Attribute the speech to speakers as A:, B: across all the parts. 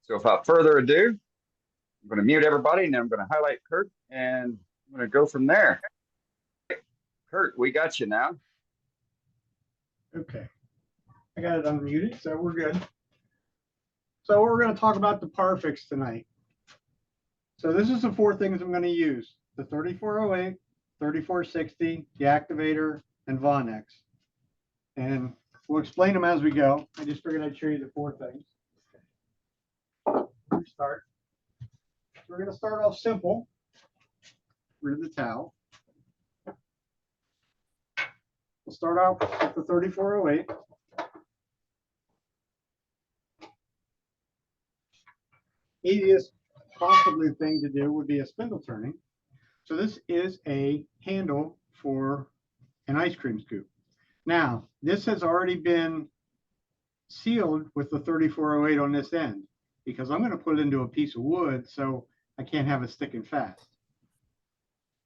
A: So without further ado, I'm going to mute everybody and then I'm going to highlight Kirk and I'm going to go from there. Kirk, we got you now.
B: Okay, I got it unmuted, so we're good. So we're going to talk about the Parfix tonight. So this is the four things I'm going to use: the 3408, 3460, the activator, and Vonax. And we'll explain them as we go. I just figured I'd show you the four things. Start. We're going to start off simple. Rid of the towel. We'll start out with the 3408. Easiest possibly thing to do would be a spindle turning. So this is a handle for an ice cream scoop. Now, this has already been sealed with the 3408 on this end because I'm going to put it into a piece of wood so I can't have it sticking fast.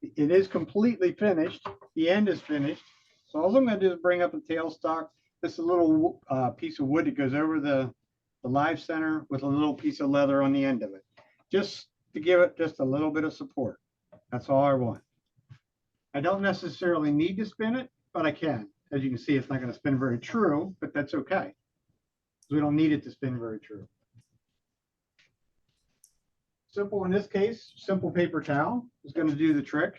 B: It is completely finished. The end is finished. So all I'm going to do is bring up the tailstock. This is a little piece of wood that goes over the live center with a little piece of leather on the end of it, just to give it just a little bit of support. That's all I want. I don't necessarily need to spin it, but I can. As you can see, it's not going to spin very true, but that's okay. We don't need it to spin very true. Simple in this case, simple paper towel is going to do the trick.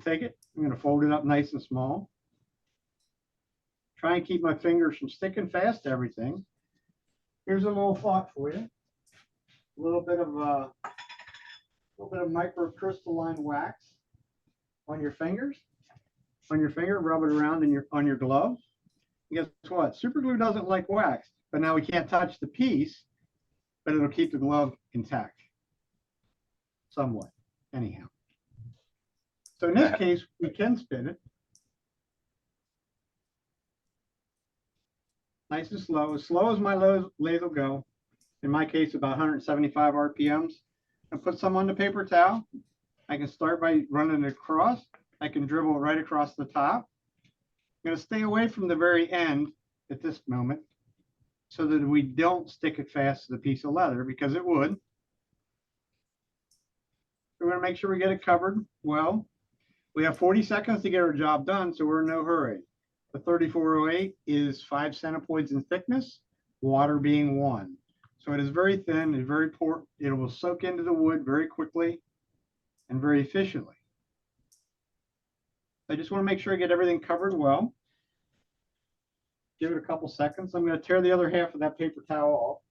B: Take it, I'm going to fold it up nice and small. Try and keep my fingers from sticking fast to everything. Here's a little thought for you. A little bit of microcrystalline wax on your fingers. On your finger, rub it around on your glove. And guess what? Super glue doesn't like wax, but now we can't touch the piece, but it'll keep the glove intact. Somewhat, anyhow. So in this case, we can spin it. Nice and slow as my lathe will go. In my case, about 175 RPMs. And put some on the paper towel. I can start by running it across. I can dribble it right across the top. I'm going to stay away from the very end at this moment so that we don't stick it fast to the piece of leather, because it would. We're going to make sure we get it covered well. We have 40 seconds to get our job done, so we're in no hurry. The 3408 is 5 centipoids in thickness, water being 1. So it is very thin, it's very poor. It will soak into the wood very quickly and very efficiently. I just want to make sure I get everything covered well. Give it a couple seconds. I'm going to tear the other half of that paper towel off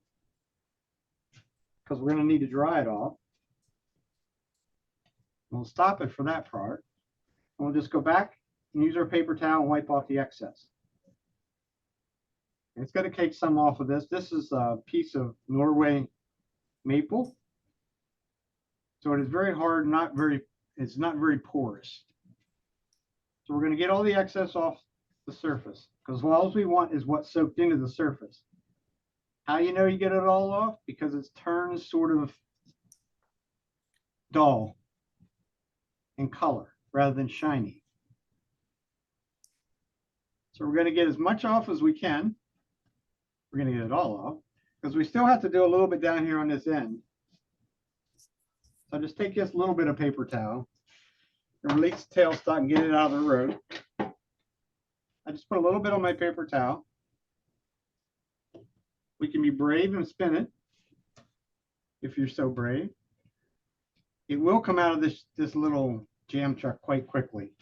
B: because we're going to need to dry it off. We'll stop it for that part. And we'll just go back and use our paper towel and wipe off the excess. And it's going to take some off of this. This is a piece of Norway maple. So it is very hard, it's not very porous. So we're going to get all the excess off the surface, because all we want is what's soaked into the surface. How you know you get it all off? Because it turns sort of dull in color rather than shiny. So we're going to get as much off as we can. We're going to get it all off because we still have to do a little bit down here on this end. So just take this little bit of paper towel and release the tailstock and get it out of the road. I just put a little bit on my paper towel. We can be brave and spin it if you're so brave. It will come out of this little jam chuck quite quickly.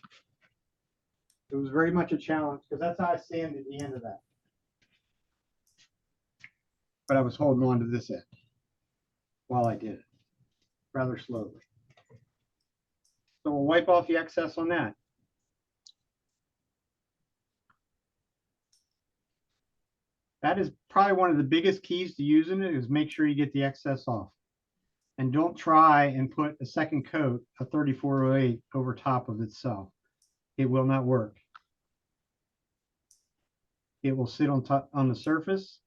B: It was very much a challenge because that's how I sanded the end of that. But I was holding on to this end while I did it, rather slowly. So we'll wipe off the excess on that. That is probably one of the biggest keys to using it, is make sure you get the excess off. And don't try and put a second coat of 3408 over top of itself. It will not work. It will sit on top on the surface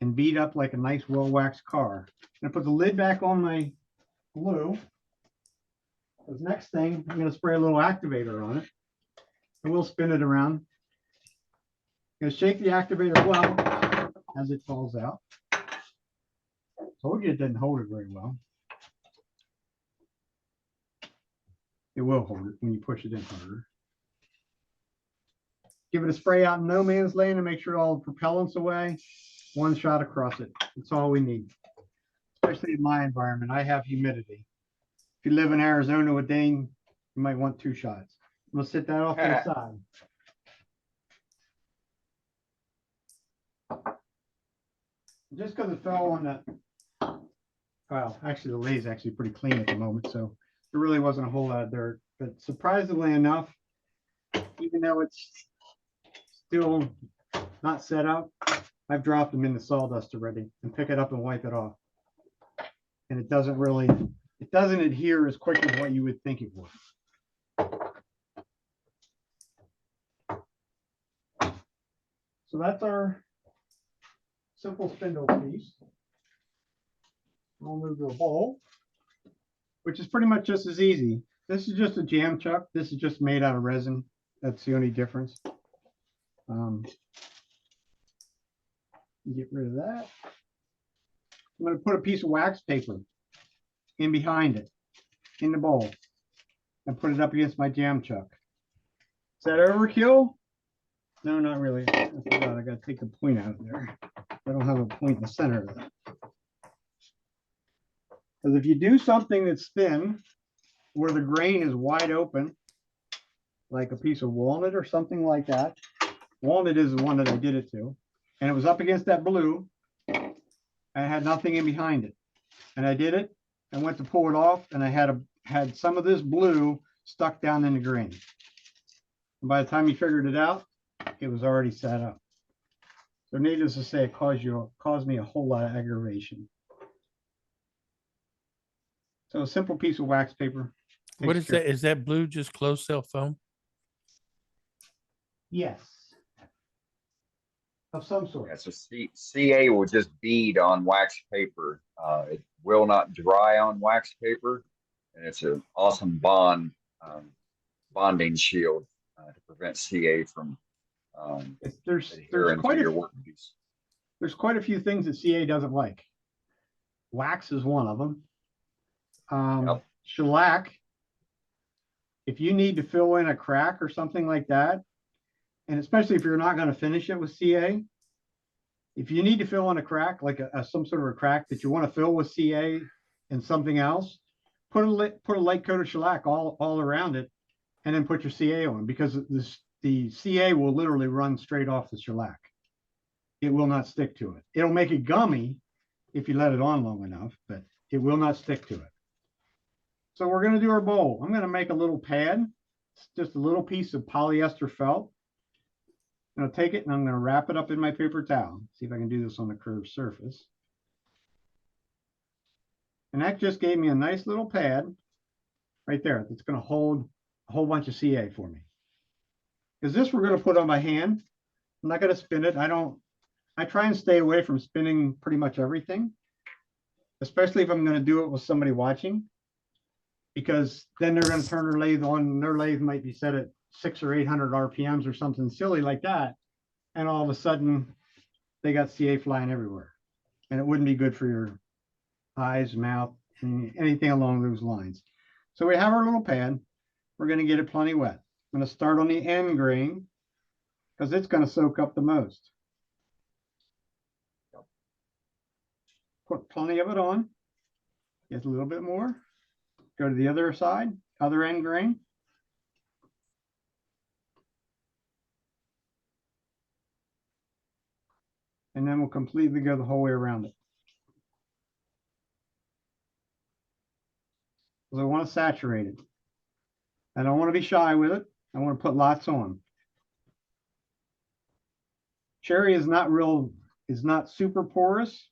B: and beat up like a nice well-waxed car. I'm going to put the lid back on my glue. This next thing, I'm going to spray a little activator on it, and we'll spin it around. I'm going to shake the activator well as it falls out. Told you it didn't hold it very well. It will hold it when you push it in harder. Give it a spray out in no man's land and make sure all the propellant's away. One shot across it. That's all we need. Especially in my environment, I have humidity. If you live in Arizona with Dane, you might want 2 shots. I'm gonna sit that off to the side. Just because it fell on the, well, actually the lay's actually pretty clean at the moment, so there really wasn't a whole lot of dirt. But surprisingly enough, even though it's still not set up, I've dropped them in the sawdust already and pick it up and wipe it off. And it doesn't really, it doesn't adhere as quick as what you would think it would. So that's our simple spindle piece. We'll move to a bowl, which is pretty much just as easy. This is just a jam chuck. This is just made out of resin. That's the only difference. Get rid of that. I'm going to put a piece of wax paper in behind it, in the bowl, and put it up against my jam chuck. Is that overkill? No, not really. I forgot I got to take the point out of there. I don't have a point in the center of that. Because if you do something that's thin, where the grain is wide open, like a piece of walnut or something like that. Walnut is the one that I did it to. And it was up against that blue. I had nothing in behind it. And I did it. I went to pull it off, and I had some of this blue stuck down in the grain. And by the time you figured it out, it was already set up. So needless to say, it caused me a whole lot of aggravation. So a simple piece of wax paper.
C: What is that? Is that blue just closed cell foam?
B: Yes. Of some sort.
A: Yeah, so CA will just bead on wax paper. It will not dry on wax paper, and it's an awesome bonding shield to prevent CA from
B: there's quite a few things that CA doesn't like. Wax is one of them.
A: Yep.
B: Shellac, if you need to fill in a crack or something like that, and especially if you're not going to finish it with CA, if you need to fill in a crack, like some sort of a crack that you want to fill with CA and something else, put a light coat of shellac all around it, and then put your CA on, because the CA will literally run straight off the shellac. It will not stick to it. It'll make it gummy if you let it on long enough, but it will not stick to it. So we're going to do our bowl. I'm going to make a little pad. It's just a little piece of polyester felt. I'm going to take it and I'm going to wrap it up in my paper towel. See if I can do this on a curved surface. And that just gave me a nice little pad right there that's going to hold a whole bunch of CA for me. Because this we're going to put on my hand. I'm not going to spin it. I try and stay away from spinning pretty much everything, especially if I'm going to do it with somebody watching, because then they're going to turn their lathe on, and their lathe might be set at 600 or 800 RPMs or something silly like that. And all of a sudden they got CA flying everywhere, and it wouldn't be good for your eyes, mouth, anything along those lines. So we have our little pad. We're going to get it plenty wet. I'm going to start on the end grain because it's going to soak up the most. Put plenty of it on. Get a little bit more. Go to the other side, other end grain. And then we'll completely go the whole way around it. Because I want to saturate it. I don't want to be shy with it. I want to put lots on. Cherry is not super porous.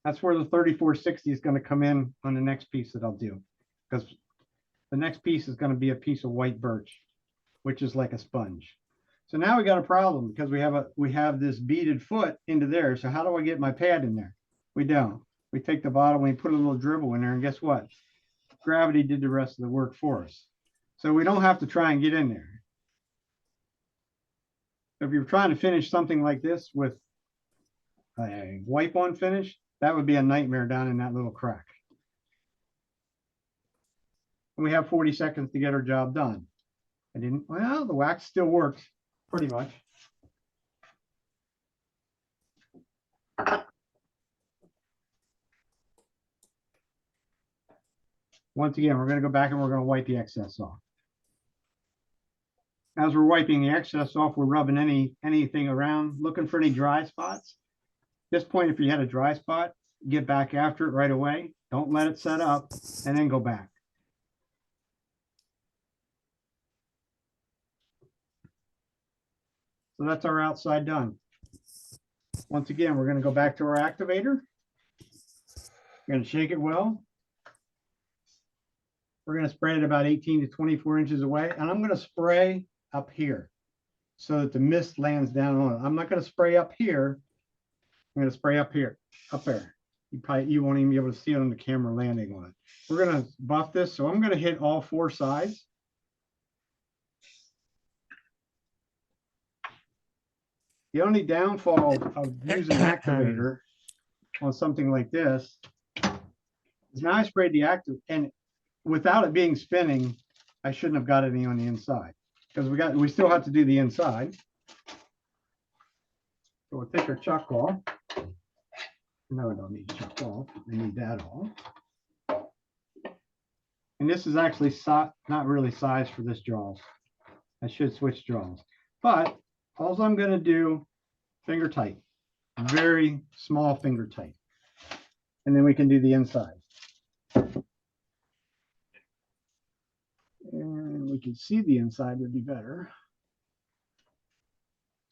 B: That's where the 3460 is going to come in on the next piece that I'll do. Because the next piece is going to be a piece of white birch, which is like a sponge. So now we got a problem because we have this beaded foot into there. So how do I get my pad in there? We don't. We take the bottom, we put a little dribble in there, and guess what? Gravity did the rest of the work for us. So we don't have to try and get in there. If you're trying to finish something like this with a wipe-on finish, That would be a nightmare down in that little crack. And we have 40 seconds to get our job done. Well, the wax still works pretty much. Once again, we're going to go back and we're going to wipe the excess off. As we're wiping the excess off, we're rubbing anything around, looking for any dry spots. At this point, if you had a dry spot, get back after it right away. Don't let it set up and then go back. So that's our outside done. Once again, we're going to go back to our activator. We're going to shake it well. We're going to spray it about 18 to 24 inches away. And I'm going to spray up here so that the mist lands down on it. I'm not going to spray up here. I'm going to spray up here, up there. You won't even be able to see it on the camera landing on it. We're going to buff this. So I'm going to hit all four sides. The only downfall of using an activator on something like this is now I sprayed the active, and without it being spinning, I shouldn't have got any on the inside because we still have to do the inside. So we'll take our chuck off. No, I don't need chuck off. I need that off. And this is actually not really sized for this jaws. I should switch jaws, but all I'm going to do, finger tight, very small finger tight. And then we can do the inside. And we can see the inside would be better.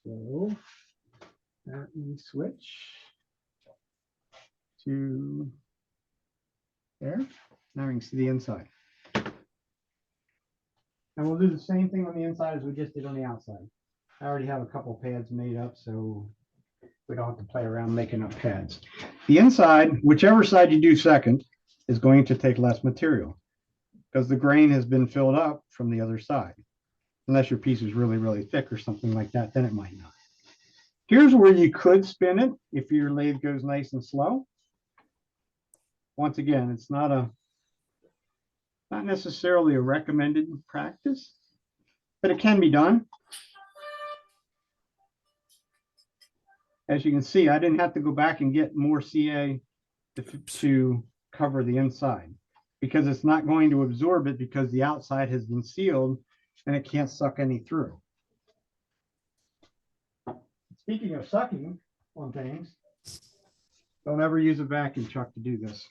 B: So let me switch to there. Now we can see the inside. And we'll do the same thing on the inside as we just did on the outside. I already have a couple pads made up, so we don't have to play around making up pads. The inside, whichever side you do second, is going to take less material because the grain has been filled up from the other side. Unless your piece is really, really thick or something like that, then it might not. Here's where you could spin it if your lathe goes nice and slow. Once again, it's not necessarily a recommended practice, but it can be done. As you can see, I didn't have to go back and get more CA to cover the inside because it's not going to absorb it because the outside has been sealed and it can't suck any through. Speaking of sucking on things, don't ever use a vacuum chuck to do this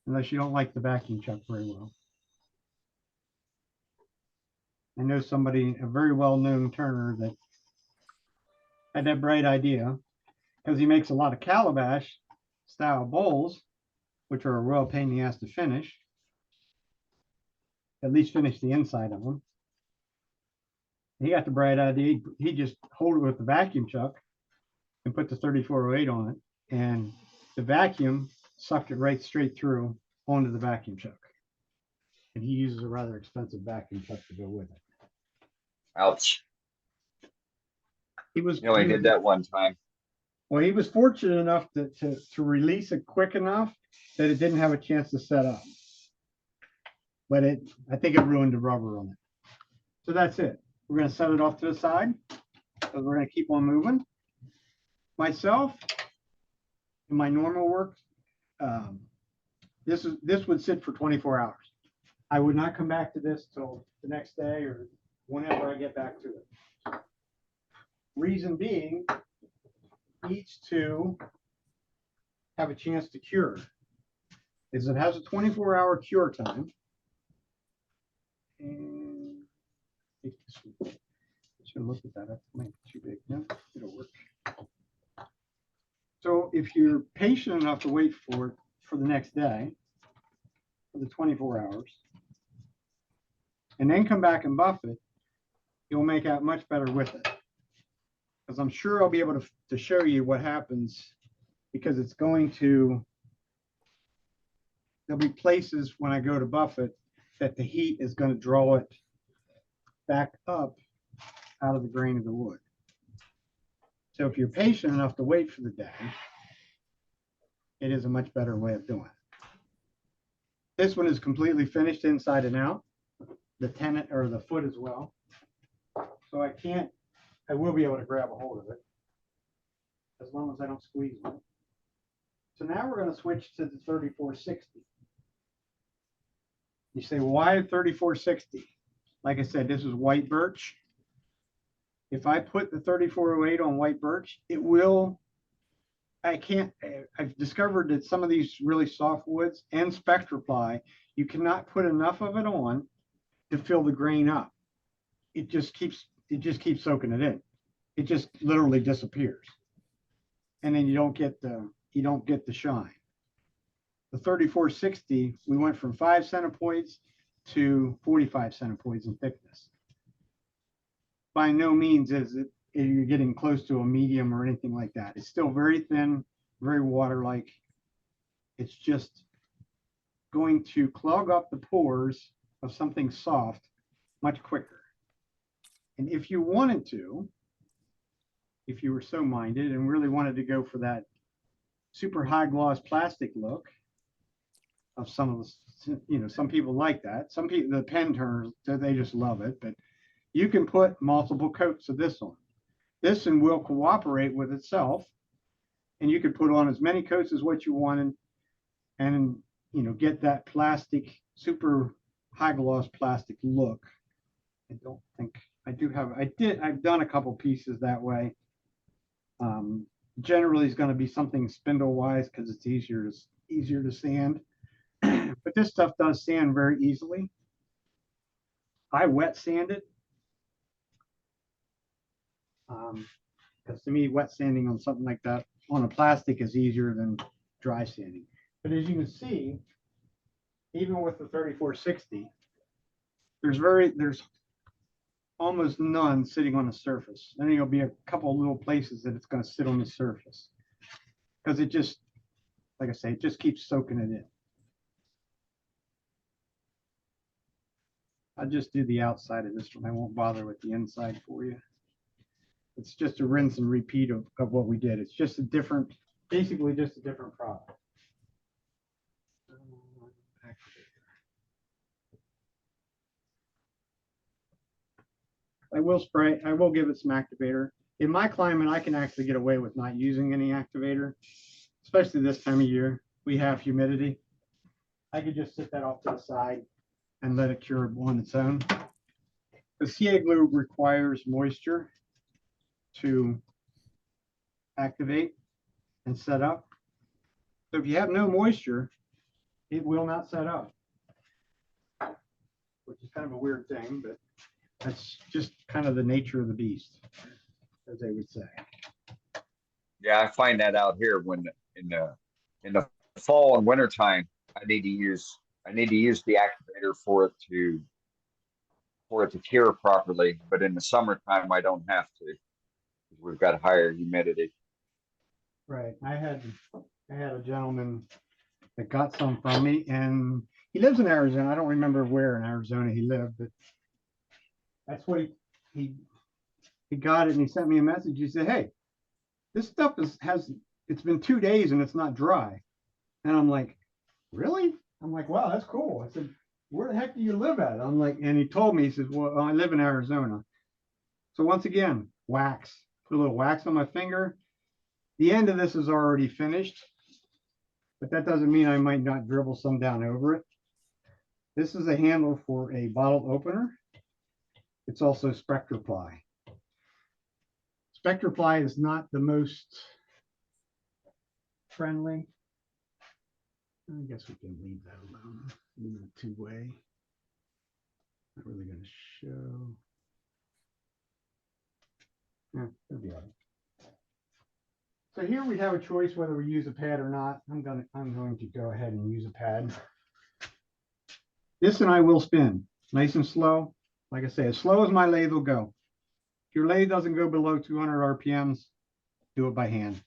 B: unless you don't like the vacuum chuck very well. I know somebody, a very well-known turner, that had that bright idea because he makes a lot of calabash style bowls, which are a real pain in the ass to finish. At least finish the inside of them. He got the bright idea. He just hold it with the vacuum chuck and put the 3408 on it, and the vacuum sucked it right straight through onto the vacuum chuck. And he uses a rather expensive vacuum chuck to go with it.
A: Ouch.
B: He
A: only did that one time.
B: Well, he was fortunate enough to release it quick enough that it didn't have a chance to set up. But I think it ruined the rubber on it. So that's it. We're going to set it off to the side because we're going to keep on moving. Myself, in my normal work, this would sit for 24 hours. I would not come back to this till the next day or whenever I get back to it. Reason being, each two have a chance to cure. Is it has a 24-hour cure time. And I should look at that. That might be too big. No, it'll work. So if you're patient enough to wait for it for the next day, for the 24 hours, and then come back and buff it, you'll make out much better with it. Because I'm sure I'll be able to show you what happens, because it's going to, there'll be places when I go to buff it that the heat is going to draw it back up out of the grain of the wood. So if you're patient enough to wait for the day, it is a much better way of doing it. This one is completely finished inside and out, the tenon or the foot as well. So I will be able to grab a hold of it as long as I don't squeeze it. So now we're going to switch to the 3460. You say, why 3460? Like I said, this is white birch. If I put the 3408 on white birch, it will, I've discovered that some of these really soft woods and Spectraply, you cannot put enough of it on to fill the grain up. It just keeps soaking it in. It just literally disappears. And then you don't get the shine. The 3460, we went from 5 centipoids to 45 centipoids in thickness. By no means is it you're getting close to a medium or anything like that. It's still very thin, very water-like. It's just going to clog up the pores of something soft much quicker. And if you wanted to, if you were so minded and really wanted to go for that super high gloss plastic look of some of the, some people like that. Some people, the pen turners, they just love it, but you can put multiple coats of this on. This and will cooperate with itself, and you can put on as many coats as what you want and get that plastic, super high gloss plastic look. I don't think I do have, I've done a couple pieces that way. Generally it's going to be something spindle wise because it's easier to sand. But this stuff does sand very easily. I wet sand it. Because to me, wet sanding on something like that on a plastic is easier than dry sanding. But as you can see, even with the 3460, there's almost none sitting on the surface. Then there'll be a couple of little places that it's going to sit on the surface because it just, like I say, it just keeps soaking it in. I'll just do the outside of this one. I won't bother with the inside for you. It's just a rinse and repeat of what we did. It's just a different, basically just a different product. I will give it some activator. In my climate, I can actually get away with not using any activator, especially this time of year. We have humidity. I could just sit that off to the side and let it cure on its own. The CA glue requires moisture to activate and set up. So if you have no moisture, it will not set up, which is kind of a weird thing, but that's just kind of the nature of the beast, as they would say.
A: Yeah, I find that out here when in the fall and winter time, I need to use the activator for it to cure properly. But in the summertime, I don't have to because we've got higher humidity.
B: Right. I had a gentleman that got some from me, and he lives in Arizona. I don't remember where in Arizona he lived, but that's what he got it, and he sent me a message. He said, "Hey, this stuff it's been 2 days and it's not dry." And I'm like, "Really?" I'm like, "Wow, that's cool." I said, "Where the heck do you live at?" I'm like, and he told me, he says, "Well, I live in Arizona." So once again, wax. Put a little wax on my finger. The end of this is already finished, but that doesn't mean I might not dribble some down over it. This is a handle for a bottle opener. It's also Spectraply. Spectraply is not the most friendly. I guess we can leave that alone. Leave it two-way. Not really going to show. Yeah, it'll be all right. So here we have a choice whether we use a pad or not. I'm going to go ahead and use a pad. This and I will spin nice and slow. Like I say, as slow as my lathe will go. If your lathe doesn't go below 200 RPMs, do it by hand.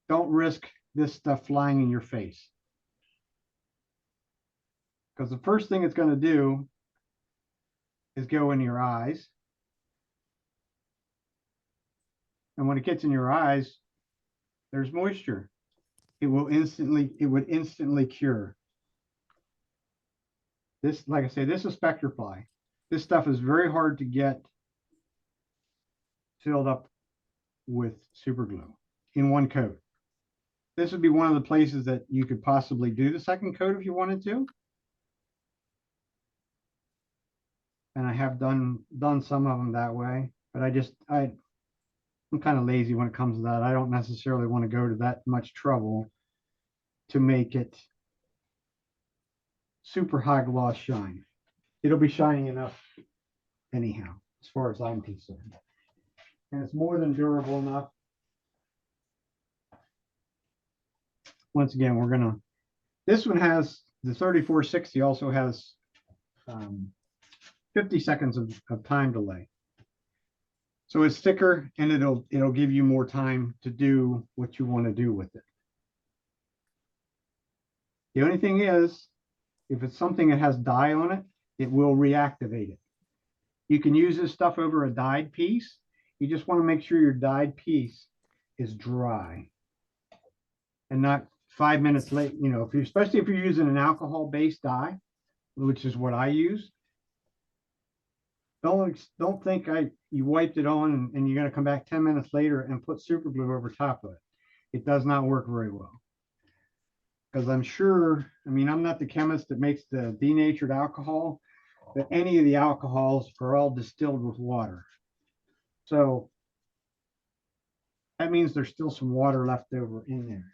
B: Don't risk this stuff flying in your face. Because the first thing it's going to do is go in your eyes. And when it gets in your eyes, there's moisture. it would instantly cure. This, like I say, this is Spectre Ply. This stuff is very hard to get filled up with super glue in one coat. This would be one of the places that you could possibly do the second coat if you wanted to. And I have done some of them that way, but I'm kind of lazy when it comes to that. I don't necessarily want to go to that much trouble to make it super high gloss shine. It'll be shining enough anyhow, as far as I'm concerned. And it's more than durable enough. Once again, this one has, the 3460 also has 50 seconds of time delay. So it's thicker and it'll give you more time to do what you want to do with it. The only thing is, if it's something that has dye on it, it will reactivate it. You can use this stuff over a dyed piece. You just want to make sure your dyed piece is dry and not 5 minutes late. You know, especially if you're using an alcohol-based dye, which is what I use. Don't think you wiped it on and you're going to come back 10 minutes later and put super glue over top of it. It does not work very well. Because I'm sure, I mean, I'm not the chemist that makes the denatured alcohol, but any of the alcohols are all distilled with water. So that means there's still some water left over in there.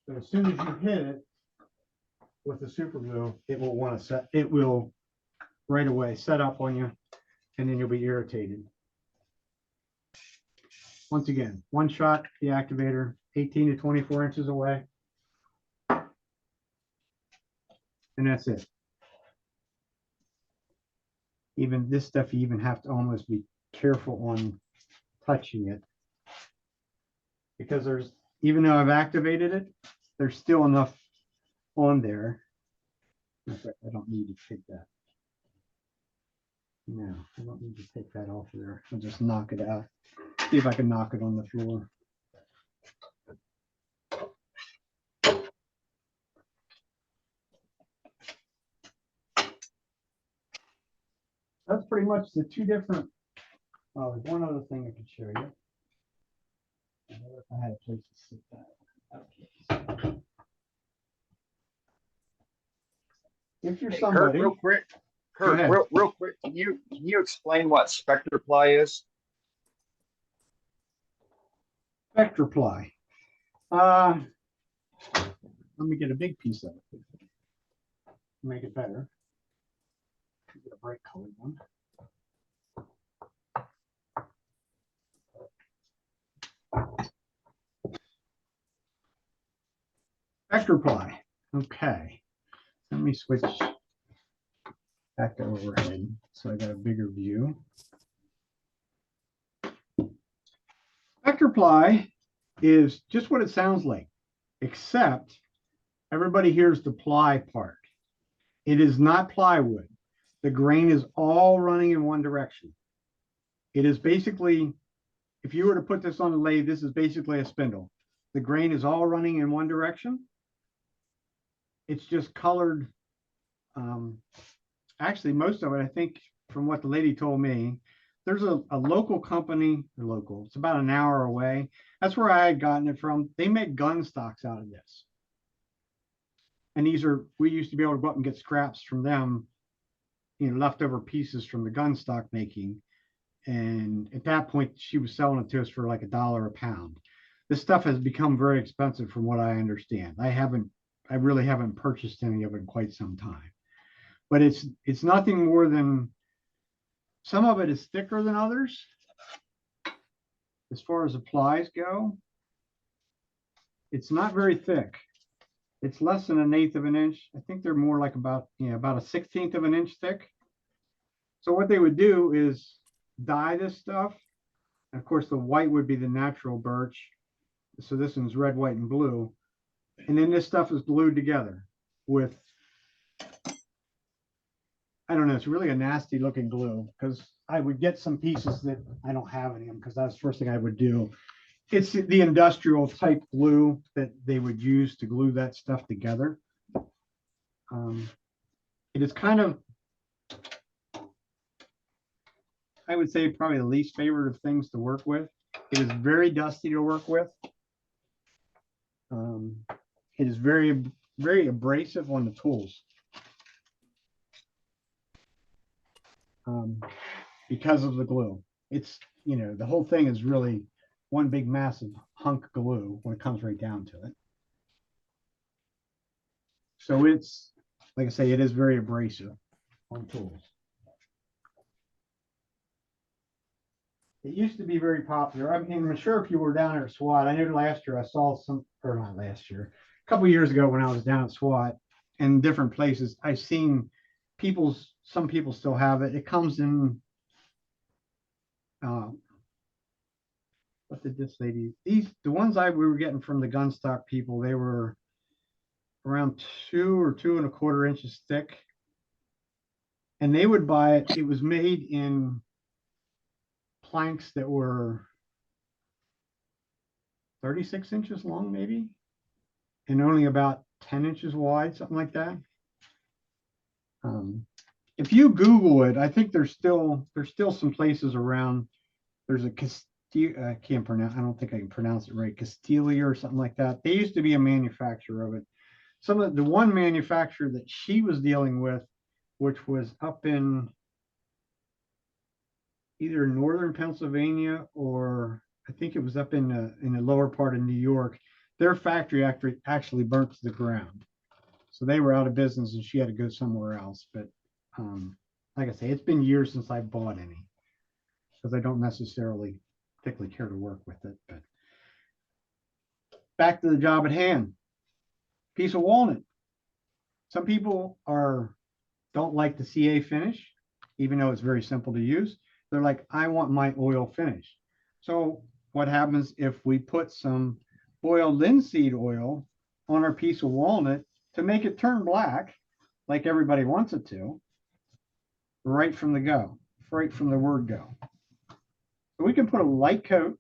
B: So as soon as you hit it with the super glue, it will right away set up on you, and then you'll be irritated. Once again, one shot, the activator, 18 to 24 inches away. And that's it. Even this stuff, you even have to almost be careful on touching it, because even though I've activated it, there's still enough on there. In fact, I don't need to take that. No, I don't need to take that off of there. I'll just knock it out. See if I can knock it on the floor. That's pretty much the two different. Oh, there's one other thing I could show you. I wonder if I had a place to sit that. Okay. If you're somebody,
A: Kurt, real quick, real quick, can you explain what Spectre Ply is?
B: Spectre Ply. Let me get a big piece of it. Make it better. Get a bright colored one. Spectre Ply. Okay. Let me switch back to overhead so I got a bigger view. Spectre Ply is just what it sounds like, except everybody hears the ply part. It is not plywood. The grain is all running in one direction. It is basically, if you were to put this on a lathe, this is basically a spindle. The grain is all running in one direction. It's just colored. Actually, most of it, I think, from what the lady told me, there's a local company, local, it's about an hour away. That's where I had gotten it from. They make gun stocks out of this. And we used to be able to go up and get scraps from them, you know, leftover pieces from the gun stock making. And at that point, she was selling it to us for like $1 a pound. This stuff has become very expensive from what I understand. I really haven't purchased any of it in quite some time. But it's nothing more than, some of it is thicker than others. As far as the plies go, it's not very thick. It's less than 1/8 of an inch. I think they're more like about a 1/16 of an inch thick. So what they would do is dye this stuff. And of course, the white would be the natural birch. So this one's red, white, and blue. And then this stuff is glued together with, I don't know, it's really a nasty looking glue, because I would get some pieces that I don't have any of them, because that's the first thing I would do it's the industrial type glue that they would use to glue that stuff together. It is kind of, I would say, probably the least favorite of things to work with. It is very dusty to work with. It is very, very abrasive on the tools. Because of the glue. It's, you know, the whole thing is really one big massive hunk of glue when it comes right down to it. So it's, like I say, it is very abrasive on tools. It used to be very popular. I mean, I'm sure if you were down there at SWAT, I know last year I saw some, or not last year, a couple years ago when I was down at SWAT in different places, I've seen some people still have it. It comes in, what did this lady, the ones we were getting from the gun stock people, they were around 2 or 2¼ inches thick. And they would buy it. It was made in planks that were 36 inches long, maybe, and only about 10 inches wide, something like that. If you Google it, I think there's still some places around. There's a I can't pronounce. I don't think I can pronounce it right. Castilia or something like that. They used to be a manufacturer of it. Some of the one manufacturer that she was dealing with, which was up in either northern Pennsylvania or I think it was up in the lower part of New York. Their factory actually burnt to the ground, so they were out of business, and she had to go somewhere else. But like I say, it's been years since I bought any because I don't necessarily particularly care to work with it. But back to the job at hand. Piece of walnut. Some people don't like the CA finish, even though it's very simple to use. They're like, I want my oil finish. So what happens if we put some boiled linseed oil on our piece of walnut to make it turn black, like everybody wants it to, right from the word go. So we can put a light coat.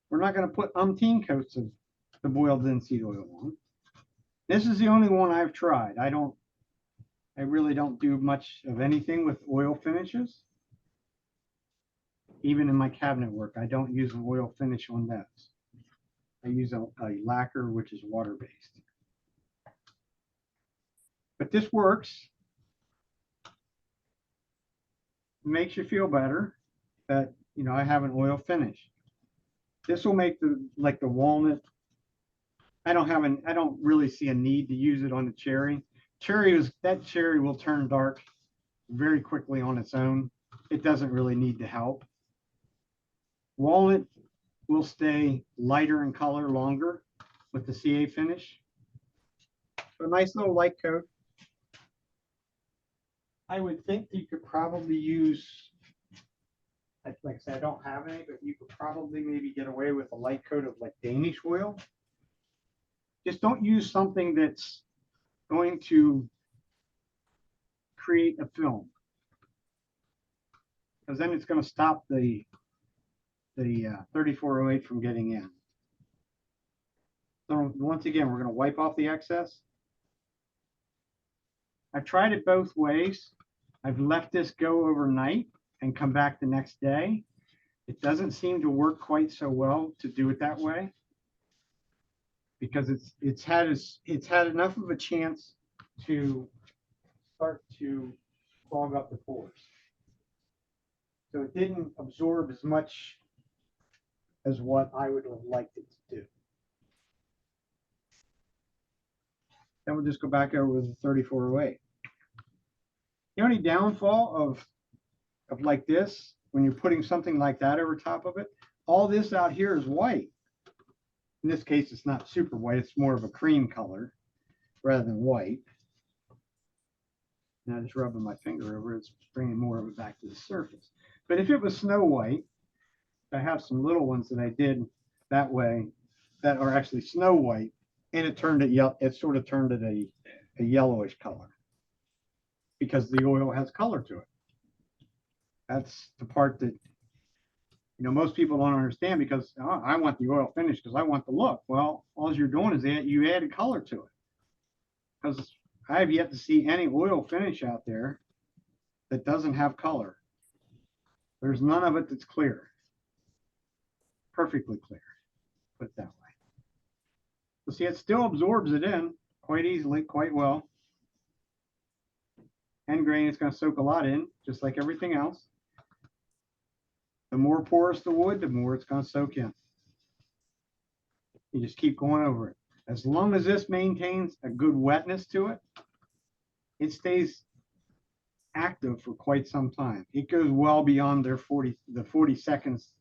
B: We're not going to put umpteen coats of the boiled linseed oil on. This is the only one I've tried. I really don't do much of anything with oil finishes. Even in my cabinet work, I don't use an oil finish on those. I use a lacquer, which is water-based. But this works. It makes you feel better that, you know, I have an oil finish. This will make the walnut. I don't really see a need to use it on the cherry. That cherry will turn dark very quickly on its own. It doesn't really need to help. Walnut will stay lighter in color longer with the CA finish. So a nice little light coat. I would think you could probably use, like I said, I don't have any, but you could probably maybe get away with a light coat of like Danish oil. Just don't use something that's going to create a film, because then it's going to stop the 3408 from getting in. So once again, we're going to wipe off the excess. I've tried it both ways. I've left this go overnight and come back the next day. It doesn't seem to work quite so well to do it that way, because it's had enough of a chance to start to clog up the pores. So it didn't absorb as much as what I would have liked it to do. Then we'll just go back over with the 3408. The only downfall of like this, when you're putting something like that over top of it, all this out here is white. In this case, it's not super white. It's more of a cream color rather than white. Now just rubbing my finger over it, it's bringing more of it back to the surface. But if it was snow white, I have some little ones that I did that way that are actually snow white, and it turned it yellow. It sort of turned it a yellowish color because the oil has color to it. That's the part that You know, most people don't understand because oh, I want the oil finish because I want the look. Well, all you're doing is you added color to it. Because I have yet to see any oil finish out there that doesn't have color. There's none of it that's clear. Perfectly clear. Put it that way. So see, it still absorbs it in quite easily, quite well. End grain is going to soak a lot in, just like everything else. The more porous the wood, the more it's going to soak in. You just keep going over it. As long as this maintains a good wetness to it, it stays active for quite some time. It goes well beyond their 40 seconds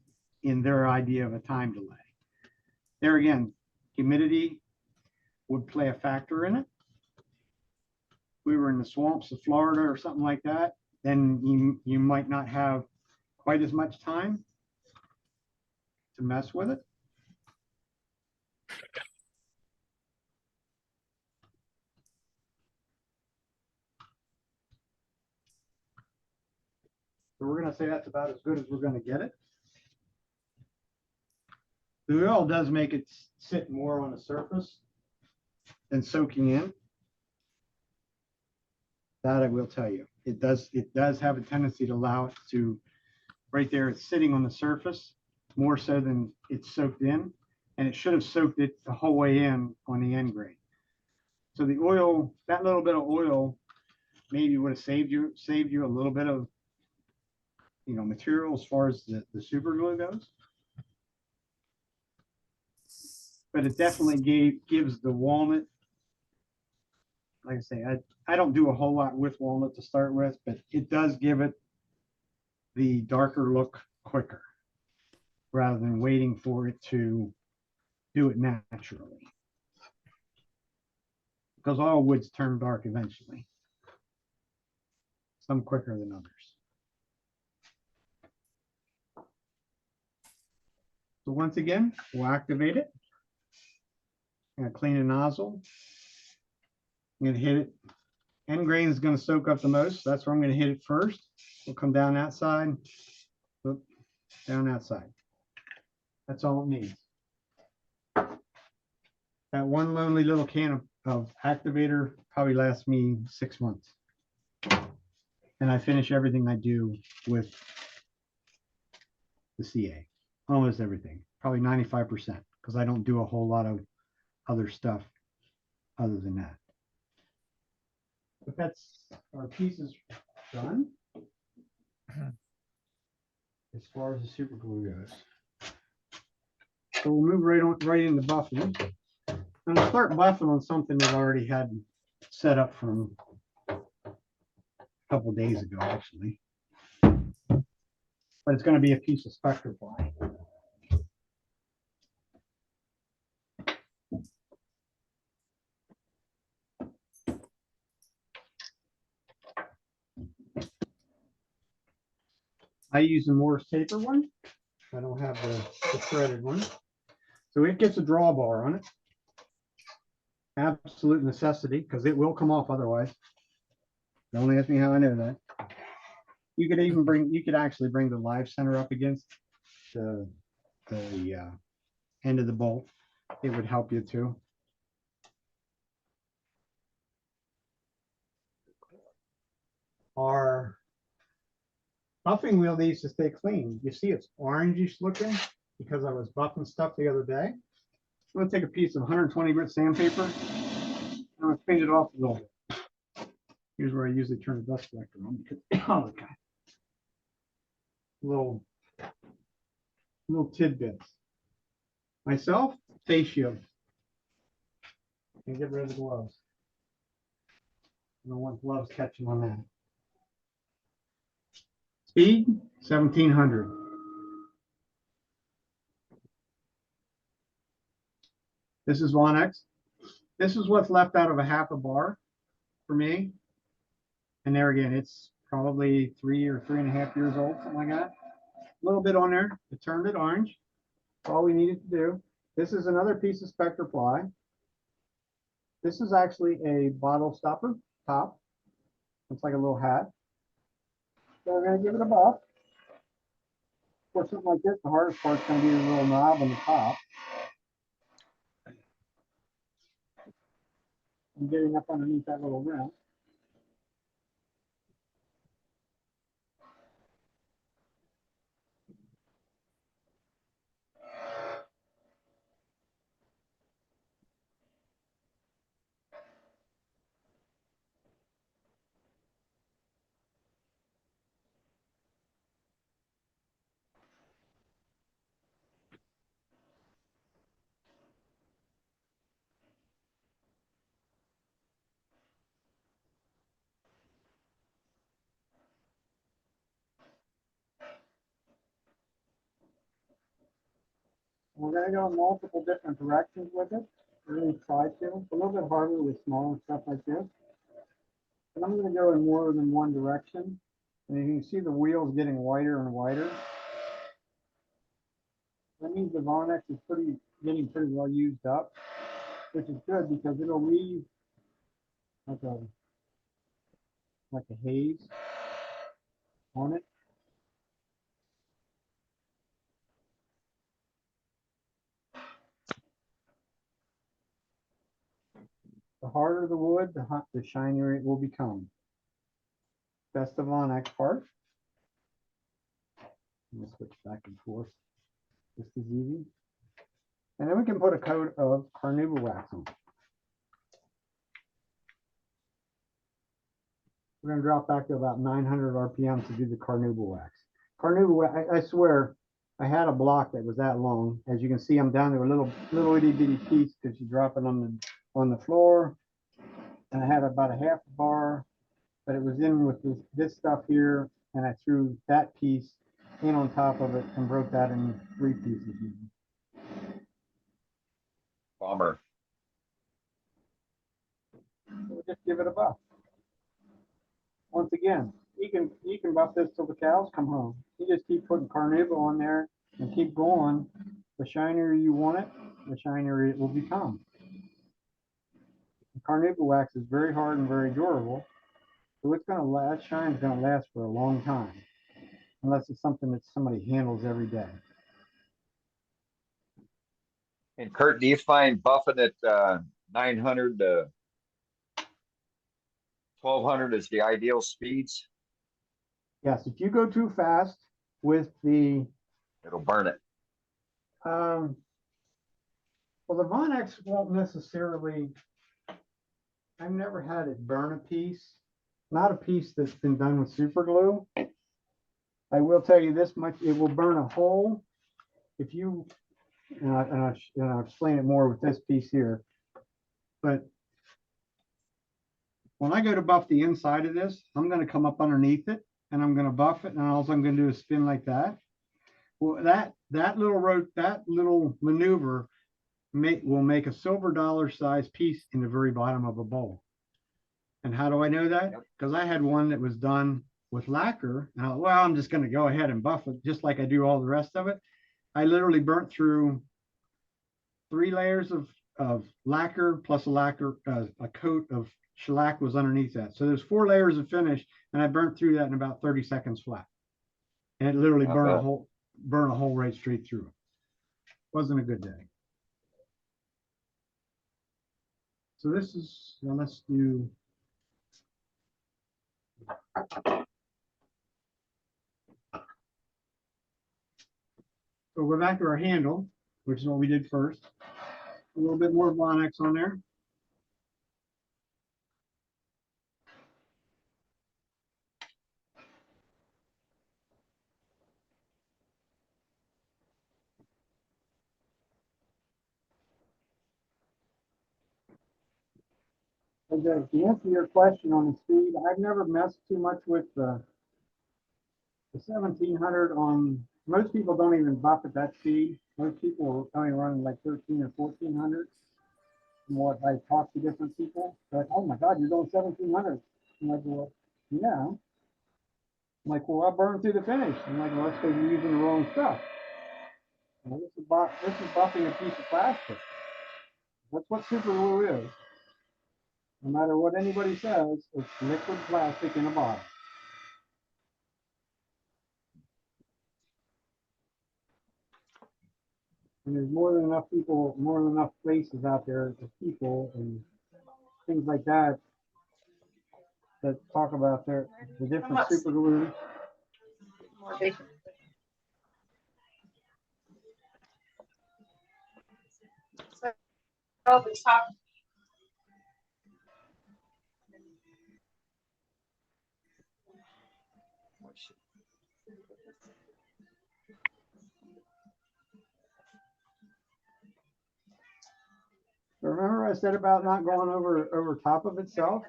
B: in their idea of a time delay. There again, humidity would play a factor in it. If we were in the swamps of Florida or something like that, then you might not have quite as much time to mess with it. So we're going to say that's about as good as we're going to get it. The oil does make it sit more on the surface than soaking in. That I will tell you. It does have a tendency to allow it to, right there, it's sitting on the surface more so than it's soaked in. And it should have soaked it the whole way in on the end grain. So the oil, that little bit of oil maybe would have saved you a little bit of, you know, material as far as the super glue goes. But it definitely gives the walnut, like I say, I don't do a whole lot with walnut to start with, but it does give it the darker look quicker rather than waiting for it to do it naturally. Because all woods turn dark eventually. Some quicker than others. So once again, we'll activate it. I'm going to clean the nozzle. I'm going to hit it. End grain is going to soak up the most. So that's where I'm going to hit it first. We'll come down that side. Whoop, down that side. That's all it needs. That one lonely little can of activator probably lasts me 6 months. And I finish everything I do with the CA. Almost everything. Probably 95%. Because I don't do a whole lot of other stuff other than that. But that's our pieces done. As far as the super glue goes. So we'll move right into buffing. I'm gonna start buffing on something that I already had set up from a couple days ago, actually. But it's going to be a piece of spectra ply. I use the Morse taper one. I don't have the threaded one. So it gets a drawbar on it. Absolute necessity, because it will come off otherwise. Don't ask me how I know that. You could actually bring the live center up against the end of the bolt. It would help you too. Our buffing wheel needs to stay clean. You see it's orangish looking because I was buffing stuff the other day. I'm going to take a piece of 120 grit sandpaper. I'm going to clean it off a little bit. Here's where I usually turn the dust collector on because oh, okay. Little tidbits. Myself, face shield. And get rid of the gloves. I don't want gloves catching on that. Speed 1700. This is Vonax. This is what's left out of a half a bar for me. And there again, it's probably 3 or 3.5 years old, something like that. A little bit on there. It turned it orange. That's all we needed to do. This is another piece of spectra ply. This is actually a bottle stopper top. It's like a little hat. So we're going to give it a buff. For something like this, the hardest part's going to be the little knob on the top. And getting up underneath that little rim. We're going to go in multiple different directions with it. Really try to. It's a little bit harder with smaller stuff like this. But I'm going to go in more than one direction. And you can see the wheels getting wider and wider. That means the Vonax is getting pretty well used up, which is good because it'll leave like a haze on it. The harder the wood, the shinier it will become. That's the Vonax part. Let me switch back and forth just as easy. And then we can put a coat of carnauba wax on. We're going to drop back to about 900 RPM to do the carnauba wax. Carnauba wax, I swear, I had a block that was that long. As you can see, I'm down to a little itty bitty piece because you drop it on the floor. And I had about a half bar, but it was in with this stuff here, and I threw that piece in on top of it and broke that in 3 pieces.
A: Bomber.
B: So we'll just give it a buff. Once again, you can buff this till the cows come home. You just keep putting carnauba on there and keep going. The shinier you want it, the shinier it will become. The carnauba wax is very hard and very durable, so it's going to last. Shine's going to last for a long time, unless it's something that somebody handles every day.
A: And Kurt, do you find buffing at 900 to 1200 is the ideal speeds?
B: Yes, if you go too fast with the,
A: It'll burn it.
B: well, the Vonax won't necessarily. I've never had it burn a piece, not a piece that's been done with super glue. I will tell you this much: it will burn a hole if you. And I'll explain it more with this piece here. But when I go to buff the inside of this, I'm going to come up underneath it and I'm going to buff it, and all I'm going to do is spin like that. Well, that little maneuver will make a silver dollar size piece in the very bottom of a bowl. And how do I know that? Because I had one that was done with lacquer, and I'm just going to go ahead and buff it just like I do all the rest of it. I literally burnt through 3 layers of lacquer plus a coat of shellac was underneath that. So there's 4 layers of finish, and I burnt through that in about 30 seconds flat. And it literally burned a hole right straight through it. Wasn't a good day. So this is, let's do. So we're back to our handle, which is what we did first. A little bit more Vonax on there. Okay, to answer your question on the speed, I've never messed too much with the 1700 on. Most people don't even buff at that speed. Most people are only running like 13 or 1400. From what I talk to different people, they're like, "Oh my God, you're going 1700." I'm like, "Well, yeah." I'm like, "Well, I burned through the finish." I'm like, "Well, that's because you're using the wrong stuff." Well, this is buffing a piece of plastic. That's what super glue is. No matter what anybody says, it's liquid plastic in a bottle. And there's more than enough people, more than enough places out there for people and things like that that talk about the different super glue.
D: More bacon. So the top.
B: Remember I said about not going over top of itself?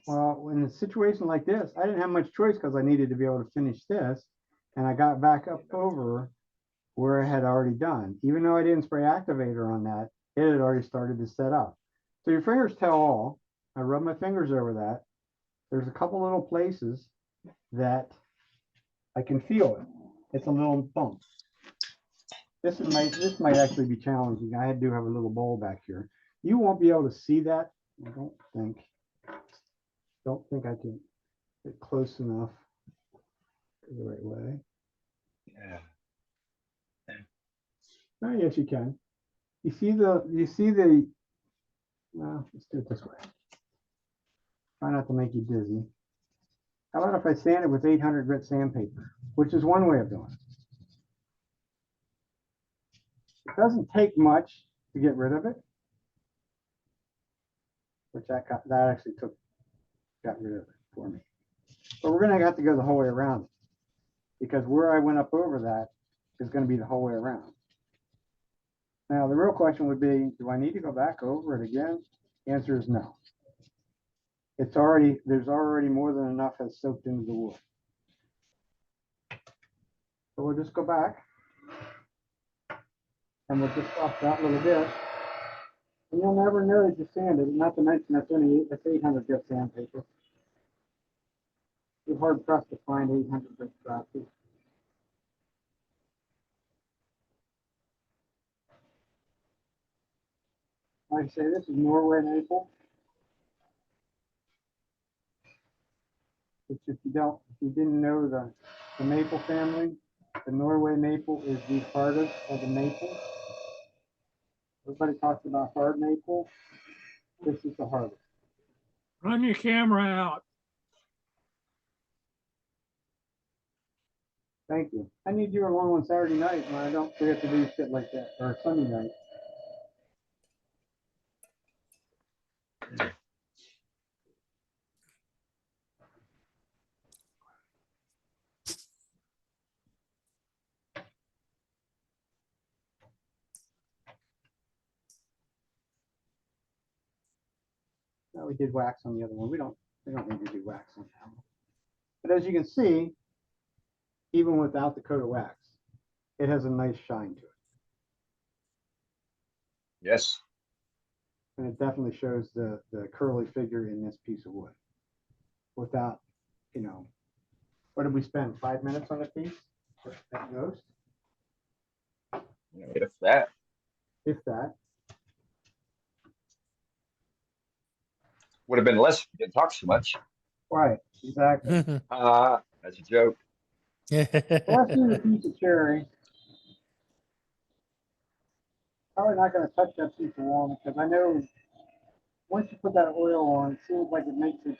B: Well, in a situation like this, I didn't have much choice because I needed to be able to finish this. And I got back up over where I had already done. Even though I didn't spray activator on that, it had already started to set up. So your fingers tell all. I rub my fingers over that. There's a couple little places that I can feel it. It's a little bump. This might actually be challenging. I do have a little bowl back here. You won't be able to see that. I don't think I can get close enough the right way.
A: Yeah.
B: Oh, yes, you can. You see the, well, let's do it this way. Try not to make you dizzy. How about if I sand it with 800 grit sandpaper, which is one way of doing it. It doesn't take much to get rid of it, which that actually got rid of it for me. But we're gonna have to go the whole way around it because where I went up over that is gonna be the whole way around. Now, the real question would be, do I need to go back over it again? The answer is no. There's already more than enough has soaked into the wood. So we'll just go back and we'll just off that little bit. And you'll never know that you sanded, not to mention that's 800 grit sandpaper. You're hard pressed to find 800 grit scratches. Like I say, this is Norway maple. Which if you didn't know the maple family, the Norway maple is the hardest of the maple. Everybody talks about hard maple. This is the hardest.
E: Run your camera out.
B: Thank you. I need you along on Saturday night when I don't forget to do shit like that, or Sunday night. No, we did wax on the other one. We don't need to do wax on that one. But as you can see, even without the coat of wax, it has a nice shine to it.
A: Yes.
B: And it definitely shows the curly figure in this piece of wood. Without, what did we spend? 5 minutes on a piece at most?
A: If that.
B: If that.
A: Would have been less if you didn't talk so much.
B: Right, exactly.
A: That's a joke.
B: Let's do the piece of cherry. Probably not going to touch that piece of walnut because I know once you put that oil on, it seems like it makes it.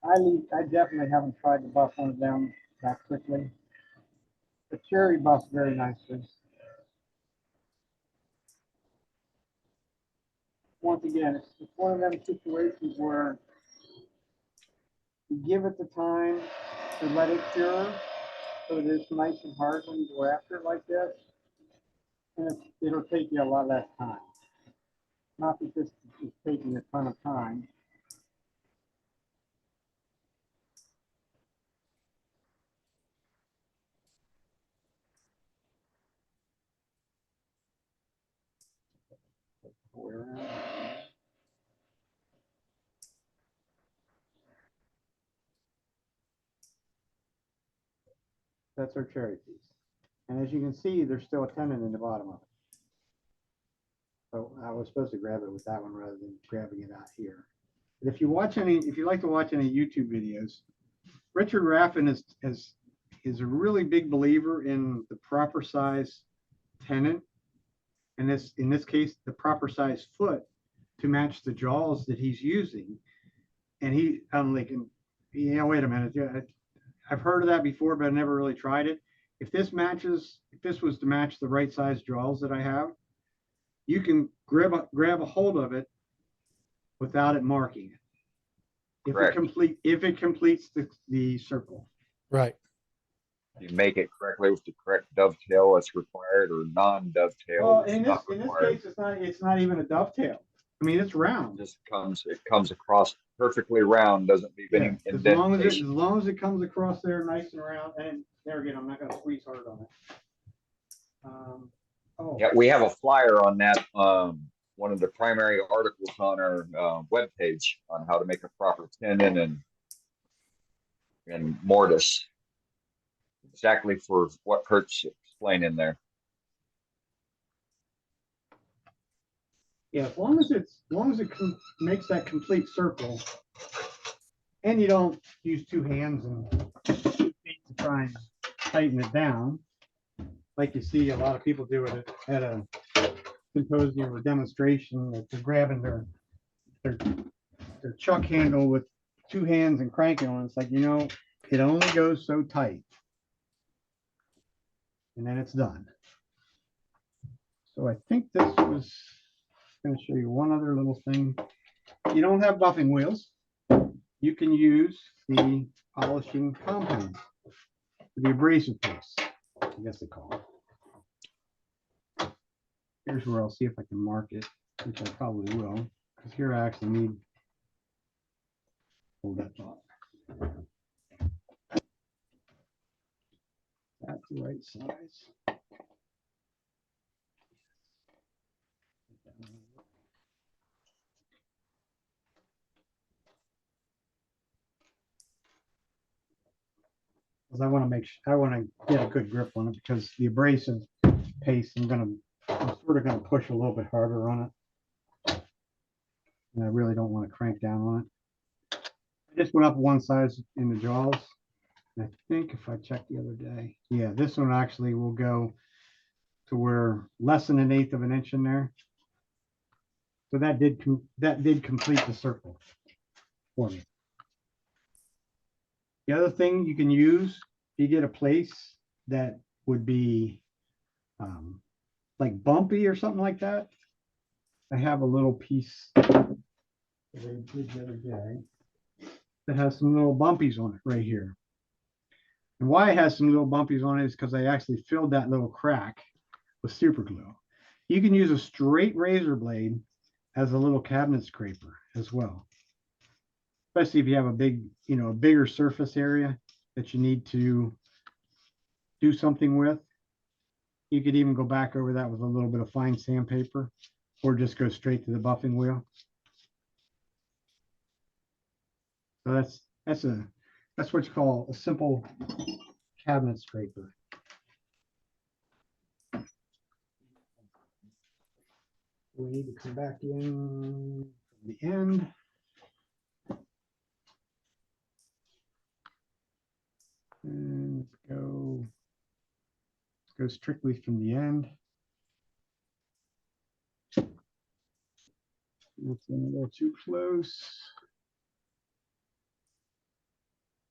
B: I definitely haven't tried to buff one of them that quickly. The cherry buffs very nicely. Once again, it's one of them situations where you give it the time to let it cure so that it's nice and hard when you go after it like this. And it'll take you a lot less time. Not that this is taking a ton of time. That's our cherry piece. And as you can see, there's still a tenon in the bottom of it. So I was supposed to grab it with that one rather than grabbing it out here. But if you like to watch any YouTube videos, Richard Raffin is a really big believer in the proper size tenon, and in this case, the proper size foot to match the jaws that he's using. And I'm like, yeah, wait a minute. Yeah, I've heard of that before, but I never really tried it. If this was to match the right size jaws that I have, you can grab a hold of it without it marking it.
A: Correct.
B: If it completes the circle.
C: Right.
A: You make it correctly with the correct dovetail that's required, or non-dovetail.
B: Well,
A: that's
B: in
A: not
B: this
A: required.
B: case, it's not even a dovetail. I mean, it's round.
A: It comes across perfectly round, doesn't leave any
B: As
A: indentation.
B: long as it comes across there nice and round, and there again, I'm not going to squeeze hard on it. Oh,
A: Yeah, we have a flyer on that. One of the primary articles on our webpage on how to make a proper tenon and mortise, exactly for what Kurt's explaining there.
B: yeah. As long as it makes that complete circle, and you don't use two hands and 2 feet to try and tighten it down, like you see a lot of people do it at a symposium or demonstration, that they're grabbing their chuck handle with 2 hands and cranking on. It's like, it only goes so tight, and then it's done. So I think this was going to show you one other little thing. You don't have buffing wheels. You can use the polishing compound, the abrasive paste, I guess they call it. Here's where I'll see if I can mark it, which I probably will, because here I actually need, hold that thought. That's the right size. Because I want to get a good grip on it, because the abrasive paste, I'm sort of going to push a little bit harder on it. And I really don't want to crank down on it. I just went up one size in the jaws. And I think if I checked the other day, yeah, this one actually will go to where less than 1/8 of an inch in there. So that did complete the circle for me. The other thing you can use, if you get a place that would be like bumpy or something like that, I have a little piece that I did the other day that has some little bumpies on it right here. And why it has some little bumpies on it is because I actually filled that little crack with super glue. You can use a straight razor blade as a little cabinet scraper as well, especially if you have a bigger surface area that you need to do something with. You could even go back over that with a little bit of fine sandpaper, or just go straight to the buffing wheel. So that's what you call a simple cabinet scraper. We need to come back in from the end. And let's go strictly from the end. That's a little too close.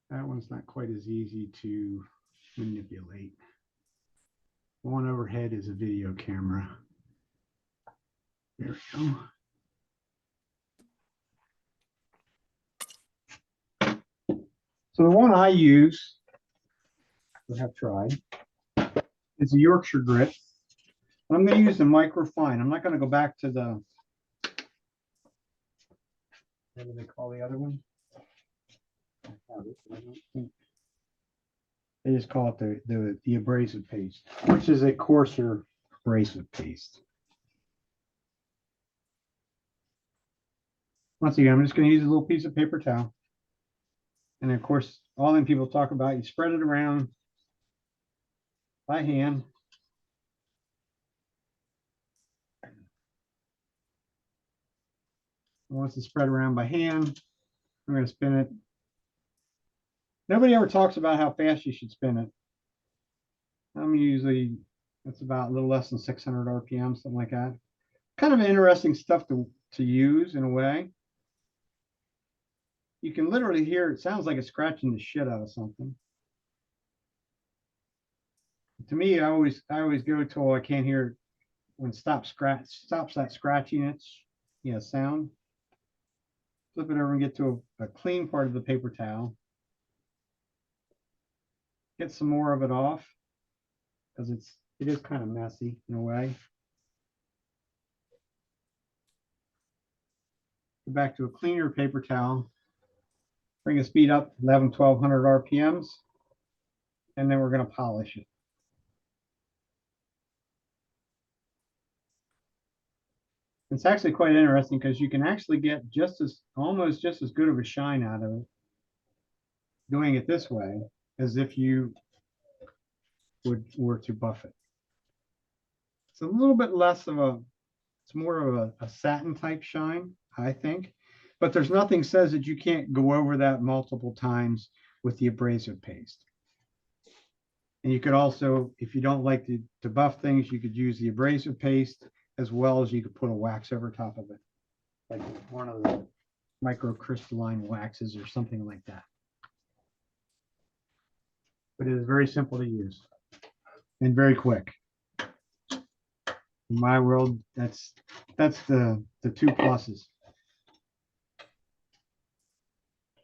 B: That one's not quite as easy to manipulate. The one overhead is a video camera. There we go. So the one I use, I have tried, is a Yorkshire grit. I'm going to use the microfine. I'm not going to go back to the, what do they call the other one? They just call it the abrasive paste, which is a coarser abrasive paste. Once again, I'm just going to use a little piece of paper towel. And of course, all them people talk about, you spread it around by hand. Once it's spread around by hand, I'm going to spin it. Nobody ever talks about how fast you should spin it. I'm usually That's about a little less than 600 RPM, something like that. Kind of interesting stuff to use in a way. You can literally hear, it sounds like it's scratching the shit out of something. To me, I always go till I can't hear it when stops that scratching its sound. Flip it over and get to a clean part of the paper towel. Get some more of it off because it is kind of messy in a way. Go back to a cleaner paper towel. Bring the speed up 1200 RPMs, and then we're going to polish it. It's actually quite interesting because you can actually get almost just as good of a shine out of it doing it this way as if you were to buff it. It's a little bit less of it's more of a satin type shine, I think, but there's nothing says that you can't go over that multiple times with the abrasive paste. And you could also, if you don't like to buff things, you could use the abrasive paste as well as you could put a wax over top of it, like one of the microcrystalline waxes or something like that. But it is very simple to use and very quick. In my world, that's the two pluses.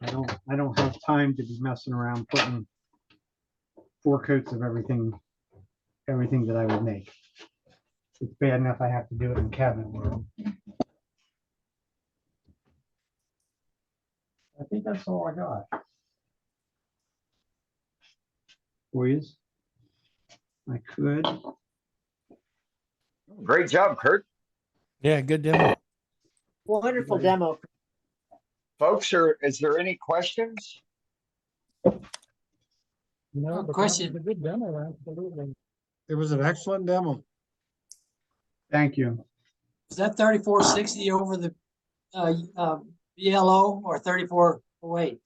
B: I don't have time to be messing around putting 4 coats of everything that I would make. It's bad enough I have to do it in cabinet world. I think that's all I got. For you. I could.
A: Great job, Kurt.
C: Yeah, good demo.
F: Wonderful demo.
A: Folks, is there any questions?
E: No, but
F: question.
E: that was a good demo, absolutely.
G: It was an excellent demo.
B: Thank you.
F: Is that 3460 over the BLO or 3408?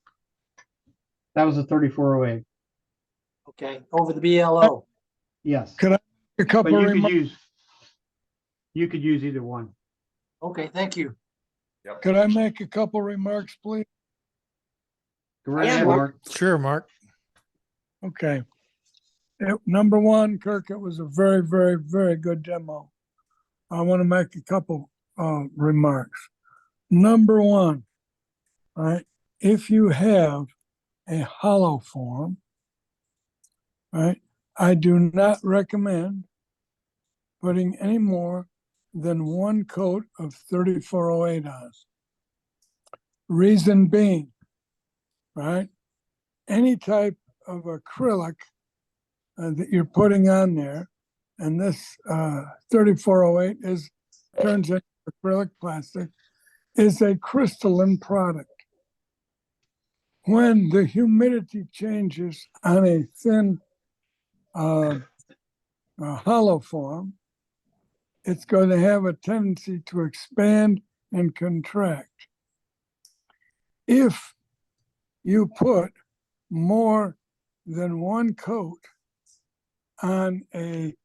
B: That was a 3408.
F: Okay, over the BLO.
B: Yes.
G: Could I make a couple
B: But
G: of remarks?
B: you could use either one.
F: Okay, thank you.
G: Could I make a couple remarks, please?
B: Go right
F: Yeah,
B: ahead,
F: Mark.
B: Mark.
C: Sure, Mark.
G: Okay. Number one, Kirk, it was a very, very, very good demo. I want to make a couple remarks. Number one, all right, if you have a hollow form, right, I do not recommend putting any more than 1 coat of 3408 on. Reason being, right, any type of acrylic that you're putting on there, and this 3408 turns into acrylic plastic, is a crystalline product. When the humidity changes on a thin hollow form, it's going to have a tendency to expand and contract. If you put more than 1 coat on a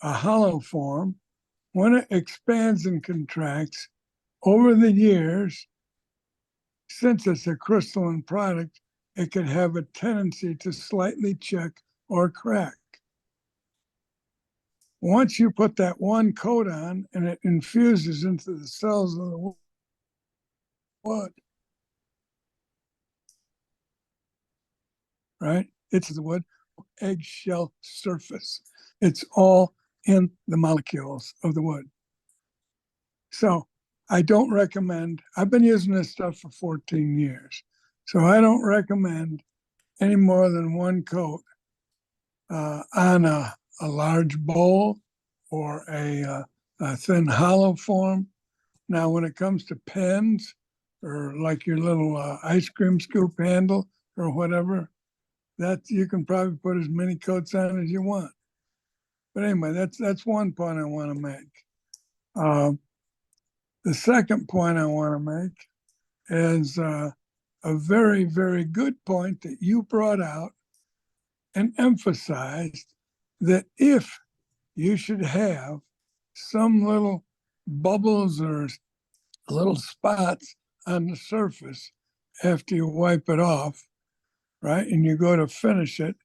G: hollow form, when it expands and contracts over the years, since it's a crystalline product, it could have a tendency to slightly check or crack. Once you put that 1 coat on and it infuses into the cells of the wood, right? It's the wood eggshell surface. It's all in the molecules of the wood. So I don't recommend, I've been using this stuff for 14 years. So I don't recommend any more than 1 coat on a large bowl or a thin hollow form. Now, when it comes to pens or like your little ice cream scoop handle or whatever, that you can probably put as many coats on as you want. But anyway, that's one point I want to make. The second point I want to make is a very, very good point that you brought out and emphasized that if you should have some little bubbles or little spots on the surface after you wipe it off, right? And you go to finish it,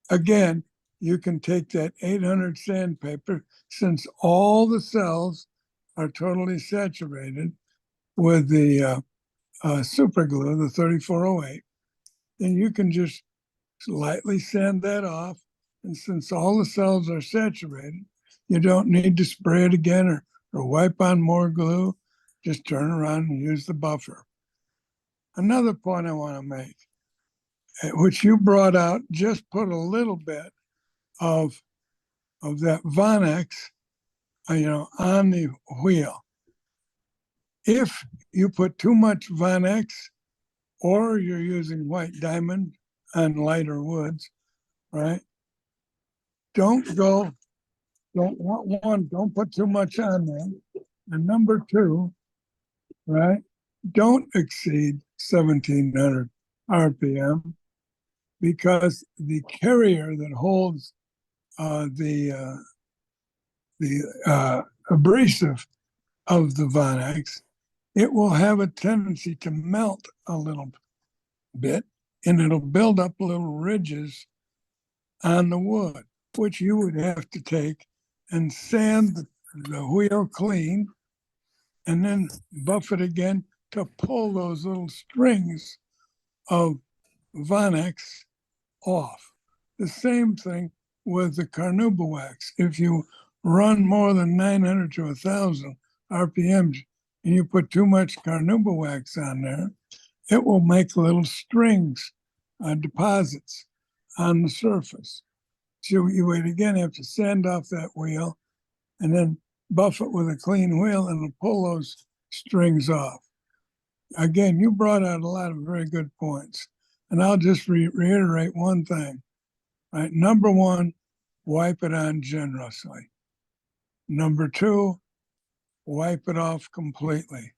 G: again, you can take that 800 sandpaper, since all the cells are totally saturated with the super glue, the 3408, then you can just lightly sand that off. And since all the cells are saturated, you don't need to spray it again or wipe on more glue. Just turn around and use the buffer. Another point I want to make, which you brought out, just put a little bit of that Vonax, on the wheel. If you put too much Vonax, or you're using white diamond on lighter woods, right? Don't put too much on there. And number two, right? Don't exceed 1700 RPM, because the carrier that holds the abrasive of the Vonax, it will have a tendency to melt a little bit, and it'll build up little ridges on the wood, which you would have to take and sand the wheel clean and then buff it again to pull those little strings of Vonax off. The same thing with the carnauba wax. If you run more than 900 to 1,000 RPMs and you put too much carnauba wax on there, it will make little strings, deposits on the surface. So you would again have to sand off that wheel and then buff it with a clean wheel and it'll pull those strings off. Again, you brought out a lot of very good points. And I'll just reiterate one thing, right? Number one, wipe it on generously. Number two, wipe it off completely.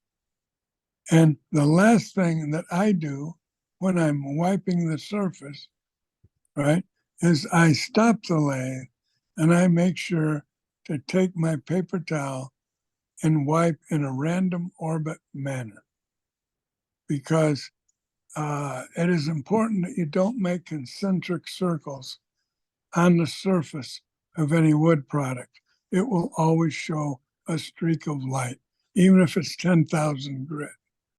G: And the last thing that I do when I'm wiping the surface, right, is I stop the lathe and I make sure to take my paper towel and wipe in a random orbit manner, because it is important that you don't make concentric circles on the surface of any wood product. It will always show a streak of light, even if it's 10,000 grit.